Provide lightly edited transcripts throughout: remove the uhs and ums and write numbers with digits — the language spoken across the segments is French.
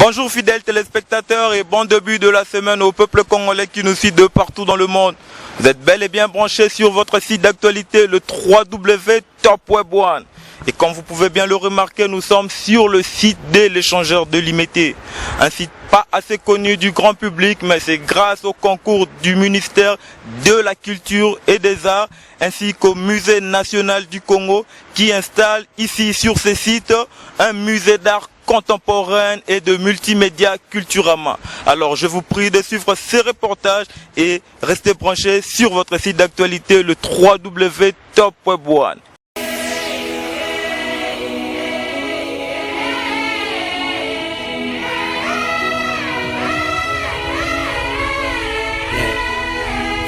Bonjour fidèles téléspectateurs et bon début de la semaine au peuple congolais qui nous suit de partout dans le monde. Vous êtes bel et bien branchés sur votre site d'actualité, le www.topweb1. Et comme vous pouvez bien le remarquer, nous sommes sur le site de l'échangeur de Limete. Un site pas assez connu du grand public, mais c'est grâce au concours du ministère de la Culture et des Arts, ainsi qu'au Musée national du Congo, qui installe ici sur ce site un musée d'art contemporaine et de multimédia Culturama. Alors je vous prie de suivre ces reportages et restez branchés sur votre site d'actualité, le www.topweb1.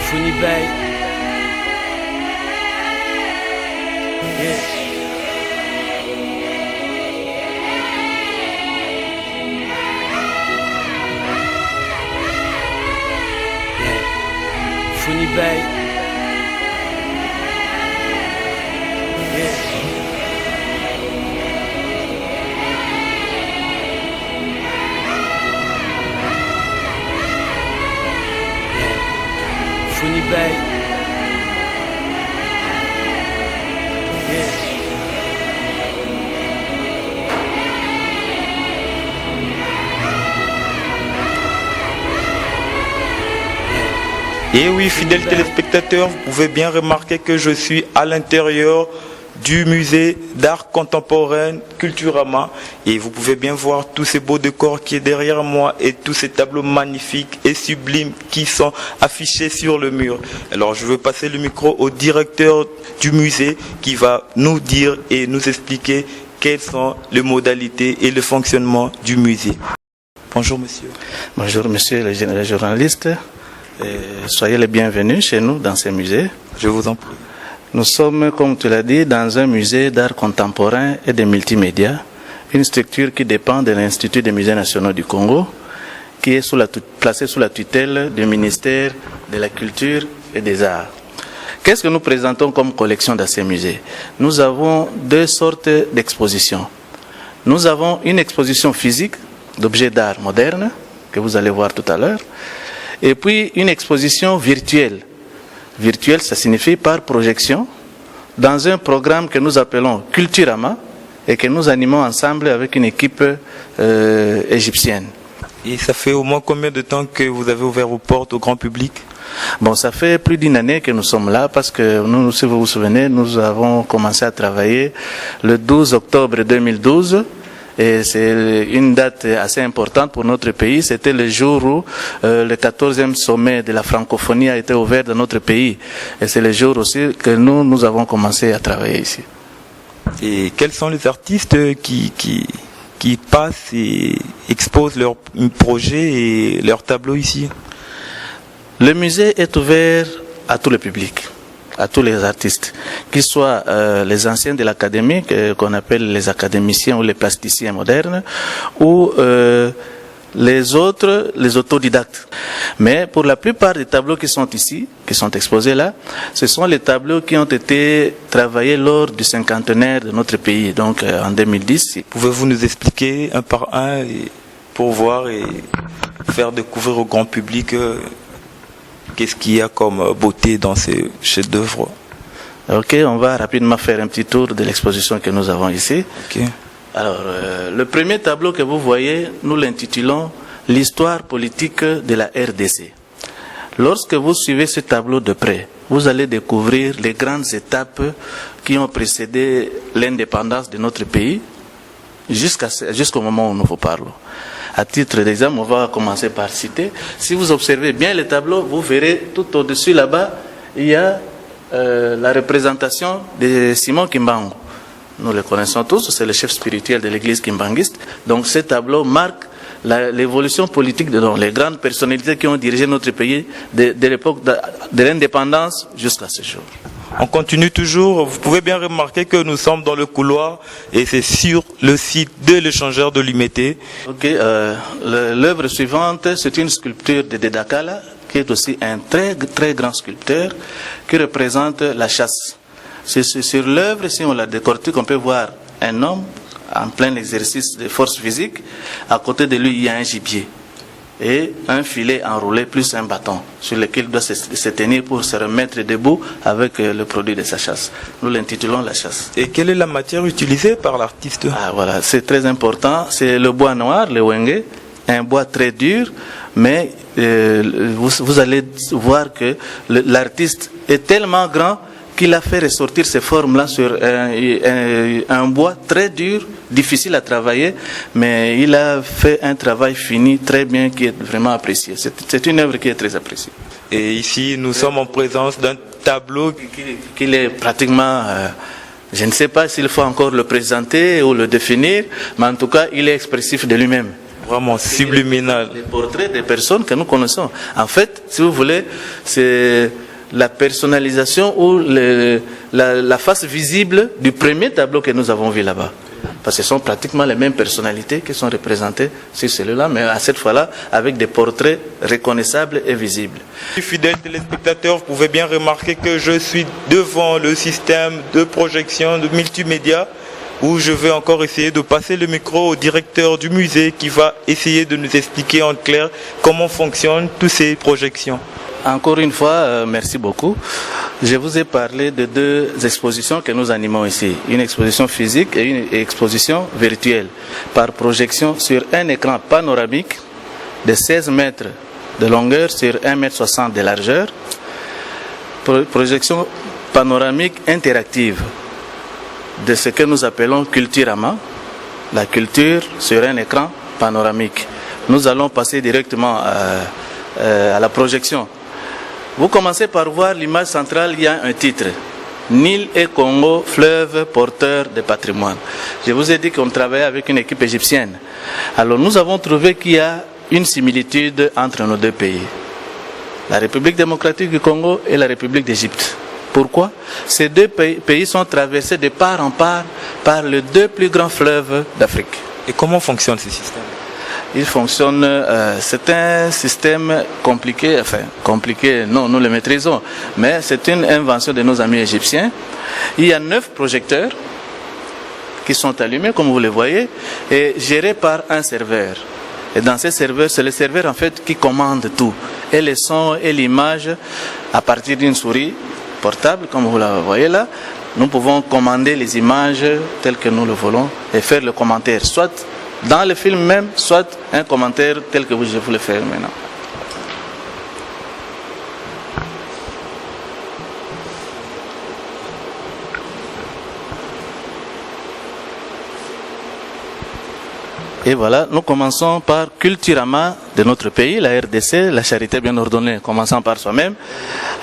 Funibay. Funibay. Funibay. Et oui, fidèles téléspectateurs, vous pouvez bien remarquer que je suis à l'intérieur du musée d'art contemporain Culturama et vous pouvez bien voir tous ces beaux décors qui est derrière moi et tous ces tableaux magnifiques et sublimes qui sont affichés sur le mur. Alors je veux passer le micro au directeur du musée qui va nous dire et nous expliquer quelles sont les modalités et le fonctionnement du musée. Bonjour monsieur. Bonjour monsieur le journaliste. Soyez les bienvenus chez nous dans ce musée. Je vous en prie. Nous sommes, comme tu l'as dit, dans un musée d'art contemporain et de multimédia, une structure qui dépend de l'Institut des musées nationaux du Congo, qui est placée sous la tutelle du ministère de la Culture et des Arts. Qu'est-ce que nous présentons comme collection dans ces musées? Nous avons deux sortes d'expositions. Nous avons une exposition physique d'objets d'art modernes, que vous allez voir tout à l'heure, et puis une exposition virtuelle. Virtuelle, ça signifie par projection, dans un programme que nous appelons Culturama et que nous animons ensemble avec une équipe égyptienne. Et ça fait au moins combien de temps que vous avez ouvert vos portes au grand public? Bon, ça fait plus d'une année que nous sommes là parce que nous, si vous vous souvenez, nous avons commencé à travailler le 12 octobre 2012. Et c'est une date assez importante pour notre pays. C'était le jour où le 14e sommet de la francophonie a été ouvert dans notre pays. Et c'est le jour aussi que nous avons commencé à travailler ici. Et quels sont les artistes qui passent et exposent leurs projets et leurs tableaux ici? Le musée est ouvert à tout le public, à tous les artistes, qu'ils soient les anciens de l'académie, qu'on appelle les académiciens ou les plasticiens modernes, ou les autres, les autodidactes. Mais pour la plupart des tableaux qui sont ici, qui sont exposés là, ce sont les tableaux qui ont été travaillés lors du cinquantenaire de notre pays, donc en 2010. Pouvez-vous nous expliquer un par un pour voir et faire découvrir au grand public qu'est-ce qu'il y a comme beauté dans ces chefs-d'œuvre? Ok, on va rapidement faire un petit tour de l'exposition que nous avons ici. Okay. Alors, le premier tableau que vous voyez, nous l'intitulons « L'histoire politique de la RDC ». Lorsque vous suivez ce tableau de près, vous allez découvrir les grandes étapes qui ont précédé l'indépendance de notre pays jusqu'au moment où nous vous parlons. À titre d'exemple, on va commencer par citer. Si vous observez bien le tableau, vous verrez tout au-dessus là-bas, il y a la représentation de Simon Kimbangu. Nous le connaissons tous, c'est le chef spirituel de l'église kimbanguiste. Donc ce tableau marque l'évolution politique de les grandes personnalités qui ont dirigé notre pays de l'époque de l'indépendance jusqu'à ce jour. On continue toujours. Vous pouvez bien remarquer que nous sommes dans le couloir et c'est sur le site de l'échangeur de Limete. Ok, l'œuvre suivante, c'est une sculpture de Dedakala, qui est aussi un très très grand sculpteur qui représente la chasse. Sur l'œuvre, si on la décortique, on peut voir un homme en plein exercice de force physique. À côté de lui, il y a un gibier et un filet enroulé plus un bâton sur lequel il doit se tenir pour se remettre debout avec le produit de sa chasse. Nous l'intitulons la chasse. Et quelle est la matière utilisée par l'artiste? Ah, voilà, c'est très important. C'est le bois noir, le wenge, un bois très dur, mais vous allez voir que l'artiste est tellement grand qu'il a fait ressortir ces formes-là sur un bois très dur, difficile à travailler, mais il a fait un travail fini très bien qui est vraiment apprécié. C'est une œuvre qui est très appréciée. Et ici, nous sommes en présence d'un tableau qui est pratiquement... je ne sais pas s'il faut encore le présenter ou le définir, mais en tout cas, il est expressif de lui-même. vraiment subliminal. Les portraits des personnes que nous connaissons. En fait, si vous voulez, c'est la personnalisation ou la face visible du premier tableau que nous avons vu là-bas. Parce que ce sont pratiquement les mêmes personnalités qui sont représentées sur celui-là, mais à cette fois-là, avec des portraits reconnaissables et visibles. Fidèles téléspectateurs, vous pouvez bien remarquer que je suis devant le système de projection de multimédia, où je vais encore essayer de passer le micro au directeur du musée qui va essayer de nous expliquer en clair comment fonctionnent toutes ces projections. Encore une fois, merci beaucoup. Je vous ai parlé de deux expositions que nous animons ici. Une exposition physique et une exposition virtuelle, par projection sur un écran panoramique de 16 mètres de longueur sur 1,60 m de largeur. Projection panoramique interactive de ce que nous appelons Culturama, la culture sur un écran panoramique. Nous allons passer directement à la projection. Vous commencez par voir l'image centrale, il y a un titre. Nil et Congo, fleuve porteur de patrimoine. Je vous ai dit qu'on travaillait avec une équipe égyptienne. Alors nous avons trouvé qu'il y a une similitude entre nos deux pays. La République démocratique du Congo et la République d'Égypte. Pourquoi? Ces deux pays sont traversés de part en part par les deux plus grands fleuves d'Afrique. Et comment fonctionne ce système? Il fonctionne, c'est un système compliqué, enfin compliqué, non, nous le maîtrisons, mais c'est une invention de nos amis égyptiens. Il y a 9 projecteurs qui sont allumés, comme vous le voyez, et gérés par un serveur. Et dans ces serveurs, c'est le serveur en fait qui commande tout, et les sons et l'image à partir d'une souris portable, comme vous la voyez là. Nous pouvons commander les images telles que nous le voulons et faire le commentaire, soit dans le film même, soit un commentaire tel que je vous le fais maintenant. Et voilà, nous commençons par Culturama de notre pays, la RDC, la charité bien ordonnée, commençant par soi-même.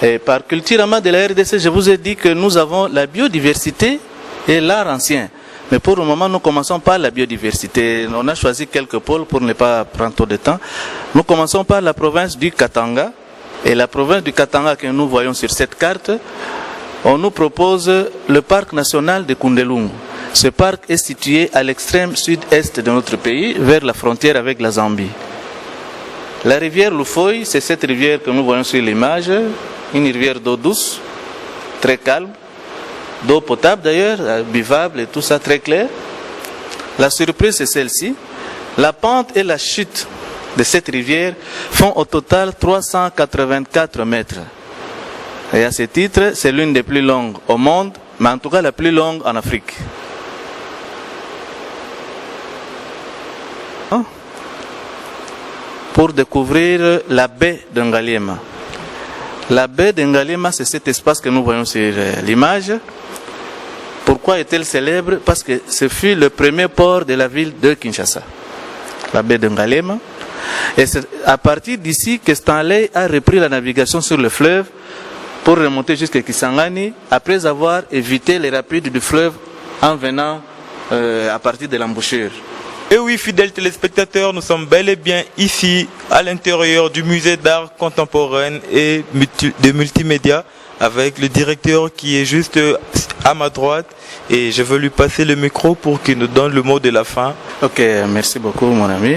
Et par Culturama de la RDC, je vous ai dit que nous avons la biodiversité et l'art ancien. Mais pour le moment, nous commençons par la biodiversité. On a choisi quelques pôles pour ne pas prendre trop de temps. Nous commençons par la province du Katanga. Et la province du Katanga que nous voyons sur cette carte, on nous propose le parc national de Kundelungu. Ce parc est situé à l'extrême sud-est de notre pays, vers la frontière avec la Zambie. La rivière Lufoy, c'est cette rivière que nous voyons sur l'image, une rivière d'eau douce, très calme, d'eau potable d'ailleurs, buvable et tout ça très clair. La surprise c'est celle-ci. La pente et la chute de cette rivière font au total 384 mètres. Et à ce titre, c'est l'une des plus longues au monde, mais en tout cas la plus longue en Afrique. Pour découvrir la baie de Ngaliema. La baie de Ngaliema, c'est cet espace que nous voyons sur l'image. Pourquoi est-elle célèbre? Parce que ce fut le premier port de la ville de Kinshasa, la baie de Ngaliema. Et c'est à partir d'ici que Stanley a repris la navigation sur le fleuve pour remonter jusqu'à Kisangani, après avoir évité les rapides du fleuve en venant à partir de l'embouchure. Et oui, fidèles téléspectateurs, nous sommes bel et bien ici, à l'intérieur du musée d'art contemporain et de multimédia, avec le directeur qui est juste à ma droite, et je veux lui passer le micro pour qu'il nous donne le mot de la fin. Ok, merci beaucoup mon ami.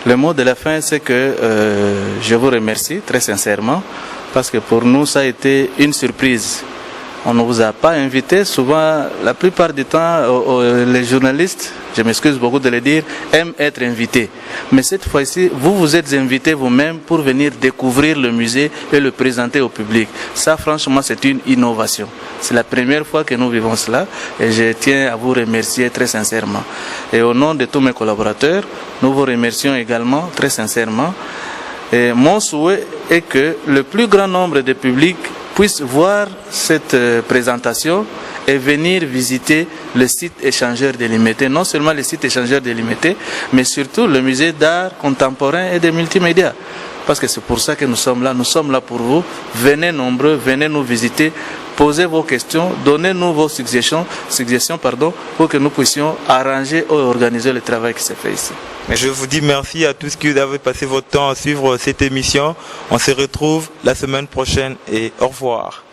Le mot de la fin, c'est que je vous remercie très sincèrement, parce que pour nous, ça a été une surprise On ne vous a pas invité. Souvent, la plupart du temps, les journalistes, je m'excuse beaucoup de le dire, aiment être invités. Mais cette fois-ci, vous vous êtes invités vous-même pour venir découvrir le musée et le présenter au public. Ça, franchement, c'est une innovation. C'est la première fois que nous vivons cela et je tiens à vous remercier très sincèrement. Et au nom de tous mes collaborateurs, nous vous remercions également très sincèrement. Et mon souhait est que le plus grand nombre de publics puissent voir cette présentation et venir visiter le site échangeur délimité. Non seulement le site échangeur délimité, mais surtout le musée d'art contemporain et des multimédias. Parce que c'est pour ça que nous sommes là pour vous. Venez nombreux, venez nous visiter, posez vos questions, donnez-nous vos suggestions pour que nous puissions arranger ou organiser le travail qui se fait ici. Je vous dis merci à tous qui avez passé votre temps à suivre cette émission. On se retrouve la semaine prochaine et au revoir.